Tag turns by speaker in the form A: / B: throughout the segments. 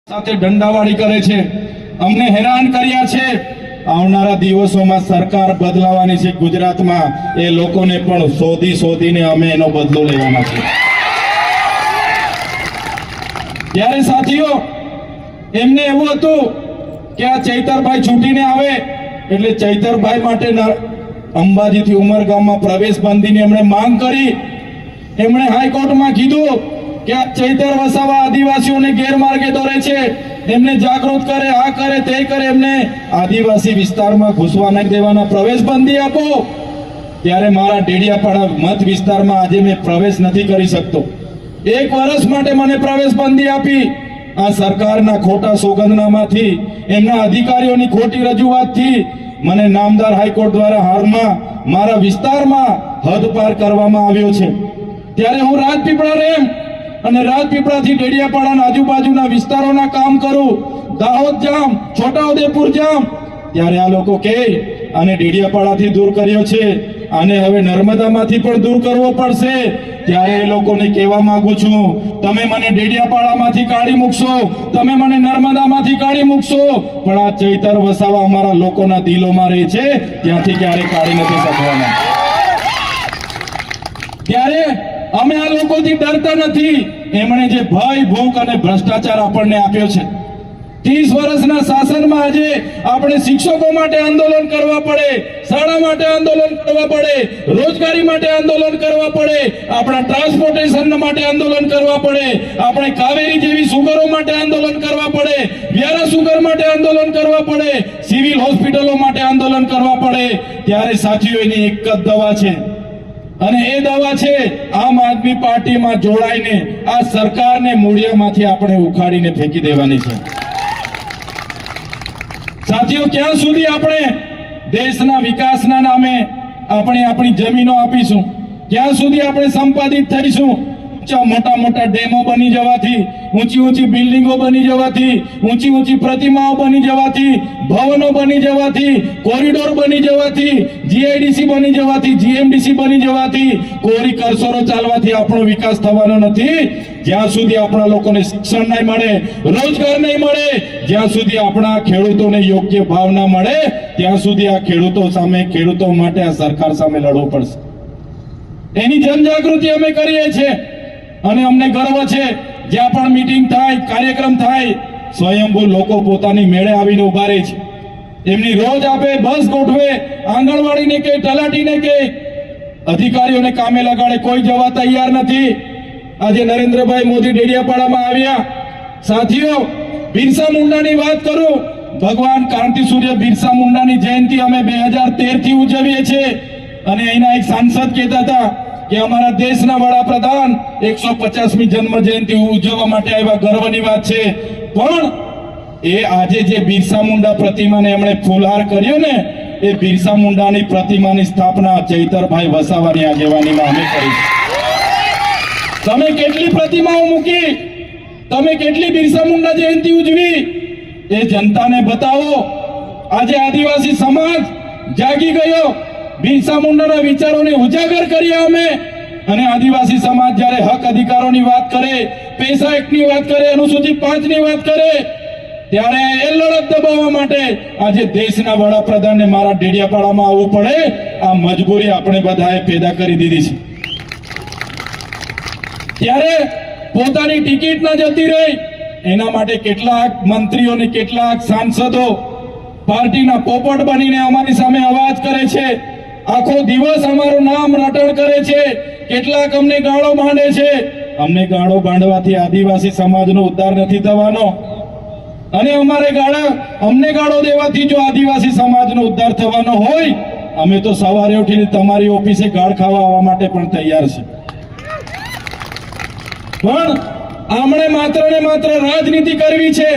A: સાથે દંડાવાળી કરે છે, અમને હેરાન કર્યા છે। આવનારા દિવસોમાં સરકાર બદલાવાની છે ગુજરાતમાં, એ લોકોને પણ શોધીને અમે એનો બદલો લેવાના છે। ત્યારે સાથીઓ એમને એવું હતું કે આ ચૈતરભાઈ છૂટીને આવે એટલે ચૈતરભાઈ માટે અંબાજીથી ઉમરગામમાં પ્રવેશ બંધીની એમણે માંગ કરી। એમણે હાઈકોર્ટમાં કીધું કે આ ચૈતર વસાવા આદિવાસીઓને ગેરમાર્ગે દોરે છે, એમને જાગૃત કરે, આ કરે તે કરે, એમને આદિવાસી વિસ્તારમાં ઘૂસવા નહીં દેવાના, પ્રવેશ બંધી આપો। ત્યારે મારા ડેડિયાપાડા મત વિસ્તારમાં આજે મેં પ્રવેશ નથી કરી શકતો। 1 વર્ષ માટે મને પ્રવેશ બંધી આપી। આ સરકારના ખોટા સોગંદનામાથી, એમના અધિકારીઓની ખોટી રજૂઆતથી મને નામદાર હાઈકોર્ટ દ્વારા હાલમાં મારા વિસ્તારમાં હદ પાર કરવામાં આવ્યો છે। ત્યારે હું રાજપીપળા રેમ અને રાજપીપળાથી ડેડિયાપાડાના આજુબાજુના વિસ્તારોના કામ કરું, દાહોદ જામ, છોટાઉદેપુર જામ। ત્યારે આ લોકો કહે આને ડેડિયાપાડાથી દૂર કર્યો છે, આને હવે નર્મદામાંથી પણ દૂર કરવો પડશે। ત્યારે એ લોકોને કહેવા માંગુ છું, તમે મને ડેડિયાપાડામાંથી કાઢી મૂકશો, તમે મને નર્મદામાંથી કાઢી મૂકશો, પણ આ ચૈતર વસાવા અમારા લોકોના દિલોમાં રહે છે, ત્યાંથી ક્યારે કાઢી નથી શકવાના। ત્યારે અમે આ લોકોથી ડરતા નથી। એમણે જે ભય, ભૂખ અને ભ્રષ્ટાચાર આપણને આપ્યો છે, 30 વર્ષના શાસનમાં આજે આપણે શિક્ષકો માટે આંદોલન કરવા પડે, શાળા માટે આંદોલન કરવા પડે, રોજગારી માટે આંદોલન કરવા પડે, આપણા ટ્રાન્સપોર્ટેશન માટે આંદોલન કરવા પડે, આપણે કાવેરી જેવી સુગરો માટે આંદોલન કરવા પડે, વ્યારા સુગર માટે આંદોલન કરવા પડે, સિવિલ હોસ્પિટલો માટે આંદોલન કરવા પડે। ત્યારે સાથીઓ એની એક જ દવા છે, અને એ દવા છે આમ આદમી પાર્ટીમાં જોડાઈને આ સરકારને મૂળિયામાંથી આપણે ઉખાડીને ફેંકી દેવાની છે। સાથીઓ, ક્યાં સુધી આપણે દેશના વિકાસના નામે આપણે આપણી જમીનો આપીશું? ક્યાં સુધી આપણે સંપાદિત થઈશું? મોટા ડેમો બની જવાથી, ઊંચી બિલ્ડિંગો બની જવાથી, ઊંચી પ્રતિમાઓ બની જવાથી, ભવનો બની જવાથી, કોરિડોર બની જવાથી, જીઆઈડીસી બની જવાથી, જીએમડીસી બની જવાથી, કોરી કરસરો ચાલવાથી આપણો વિકાસ થવાનો નથી। જ્યાં સુધી આપણા લોકોને શિક્ષણ નહીં મળે, રોજગાર નહીં મળે, જ્યાં સુધી આપણા ખેડૂતોને યોગ્ય ભાવ ના મળે, ત્યાં સુધી આ ખેડૂતો સામે, ખેડૂતો માટે આ સરકાર સામે લડવું પડશે। એની જનજાગૃતિ અમે કરીએ છીએ અને અમને ગર્વ છે, જ્યાં પણ મીટિંગ થાય, કાર્યક્રમ થાય, સ્વયંભૂ લોકો પોતાની મેળે આવીને ઉભા રહે છે। એમની રોજ આપે, બસ ગોઠવે, આંગણવાડીને કે તલાટીને કે અધિકારીઓને કામે લગાડે, કોઈ જવા તૈયાર નથી। આજે નરેન્દ્રભાઈ મોદી ડેડિયાપાડામાં આવ્યા। સાથીઓ, બિરસા મુંડાની વાત કરું, ભગવાન ક્રાંતિ સૂર્ય બિરસા મુંડાની જયંતિ અમે 2013 થી ઉજવીએ છીએ। અને અહીંના એક સાંસદ કહેતા હતા કે અમારા દેશના વડાપ્રધાન 150મી જન્મ જયંતિ ઉજવવા માટે આવ્યા, ગર્વની વાત છે। પણ એ આજે જે બિરસા મુંડા પ્રતિમાને એમણે ફૂલહાર કર્યો ને, એ બિરસા મુંડાની પ્રતિમાની સ્થાપના ચૈતરભાઈ વસાવાની આગેવાનીમાં અમે કરી। તમે કેટલી પ્રતિમાઓ મૂકી, તમે કેટલી બિરસા મુંડા જયંતિ ઉજવી, એ જનતાને બતાવો। આજે આદિવાસી સમાજ જાગી ગયો, બિરસા મુંડાના વિચારોને ઉજાગર કર્યા અમે। અને આદિવાસી સમાજ જ્યારે હક અધિકારોની વાત કરે, પૈસા એક્ટની વાત કરે, અનુસૂચિત 5ની વાત કરે, ત્યારે એ લડત દબાવવા માટે આજે દેશના વડાપ્રધાનને મારા ડેડિયાપાડામાં આવવું પડે, આ મજબૂરી આપણે બધાએ પેદા કરી દીધી છે। ત્યારે પોતાની ટિકિટ ન જતી રહી એના માટે કેટલાક મંત્રીઓને, કેટલાક સાંસદો પાર્ટીના પોપટ બનીને અમારી સામે અવાજ કરે છે, આખો દિવસ અમારું નામ રટણ કરે છે, કેટલાક અમને ગાળો બાંધે છે। અમને ગાળો બાંધવાથી આદિવાસી સમાજનો ઉદ્ધાર નથી થવાનો, અને અમને ગાળો દેવાથી જો આદિવાસી સમાજનો ઉદ્ધાર થવાનો હોય, અમે તો સવારે ઉઠીને તમારી ઓફિસે ગાળ ખાવા આવવા માટે પણ તૈયાર છે। પણ આમણે માત્ર ને માત્ર રાજનીતિ કરવી છે,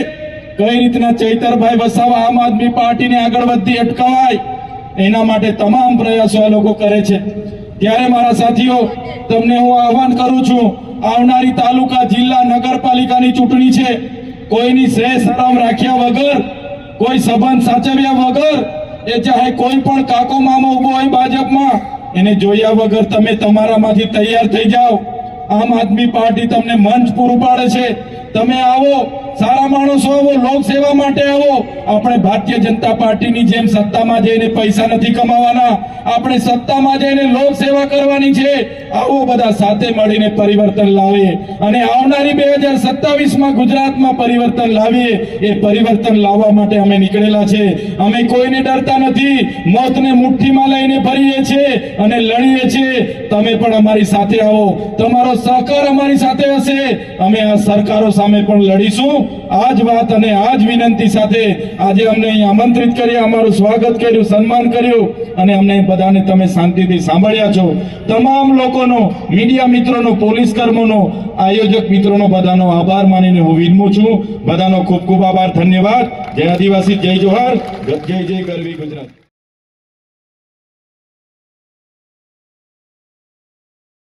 A: કઈ રીતના ચૈતરભાઈ વસાવા આમ આદમી પાર્ટીને આગળ વધતી અટકાવાય, એના માટે તમામ પ્રયાસો આ લોકો કરે છે। ત્યારે મારા સાથીઓ, તમને હું આહવાન કરું છું, આવનારી તાલુકા, જિલ્લા, નગરપાલિકાની ચૂંટણી છે, કોઈની શ્રેય શરમ રાખ્યા વગર, કોઈ સંબંધ સાચવ્યા વગર, એ ચાહે કોઈ પણ કાકો મામો ઉભો હોય ભાજપમાં, એને જોયા વગર તમે તમારામાંથી તૈયાર થઈ જાઓ। આમ આદમી પાર્ટી તમને મંચ પૂરું પાડે છે, તમે આવો, સારા માણસો આવો, લોકસેવા માટે આવો. આપણે ભારતીય જનતા પાર્ટીની જેમ સત્તામાં જઈને પૈસા નથી કમાવાના, આપણે સત્તામાં જઈને લોકસેવા કરવાની છે. આવો બધા સાથે મળીને પરિવર્તન લાવીએ અને આવનારી 2027માં ગુજરાતમાં પરિવર્તન લાવીએ. એ પરિવર્તન લાવવા માટે અમે નીકળેલા છે. અમે કોઈને ડરતા નથી, મોતને મુઠ્ઠીમાં લઈને ફરીએ છીએ અને લડીએ છીએ. તમે પણ અમારી સાથે આવો, તમારો સહકાર અમારી સાથે હશે. અમે આ સરકારો સામે પણ લડીશું. આ જ વાત અને આ જ વિનંતી સાથે આજે અમને અહીં આમંત્રિત કર્યા, અમારું સ્વાગત કર્યું, સન્માન કર્યું અને અમને બધાને તમે શાંતિથી સાંભળ્યા છો. તમામ લોકોનો, મીડિયા મિત્રોનો, પોલીસ કર્મીનો, આયોજક મિત્રોનો બધાનો આભાર માનીને હું વિરમું છું. બધાનો ખૂબ ખૂબ આભાર, ધન્યવાદ. જય આદિવાસી, જય જોહાર, જય જય ગરવી ગુજરાત.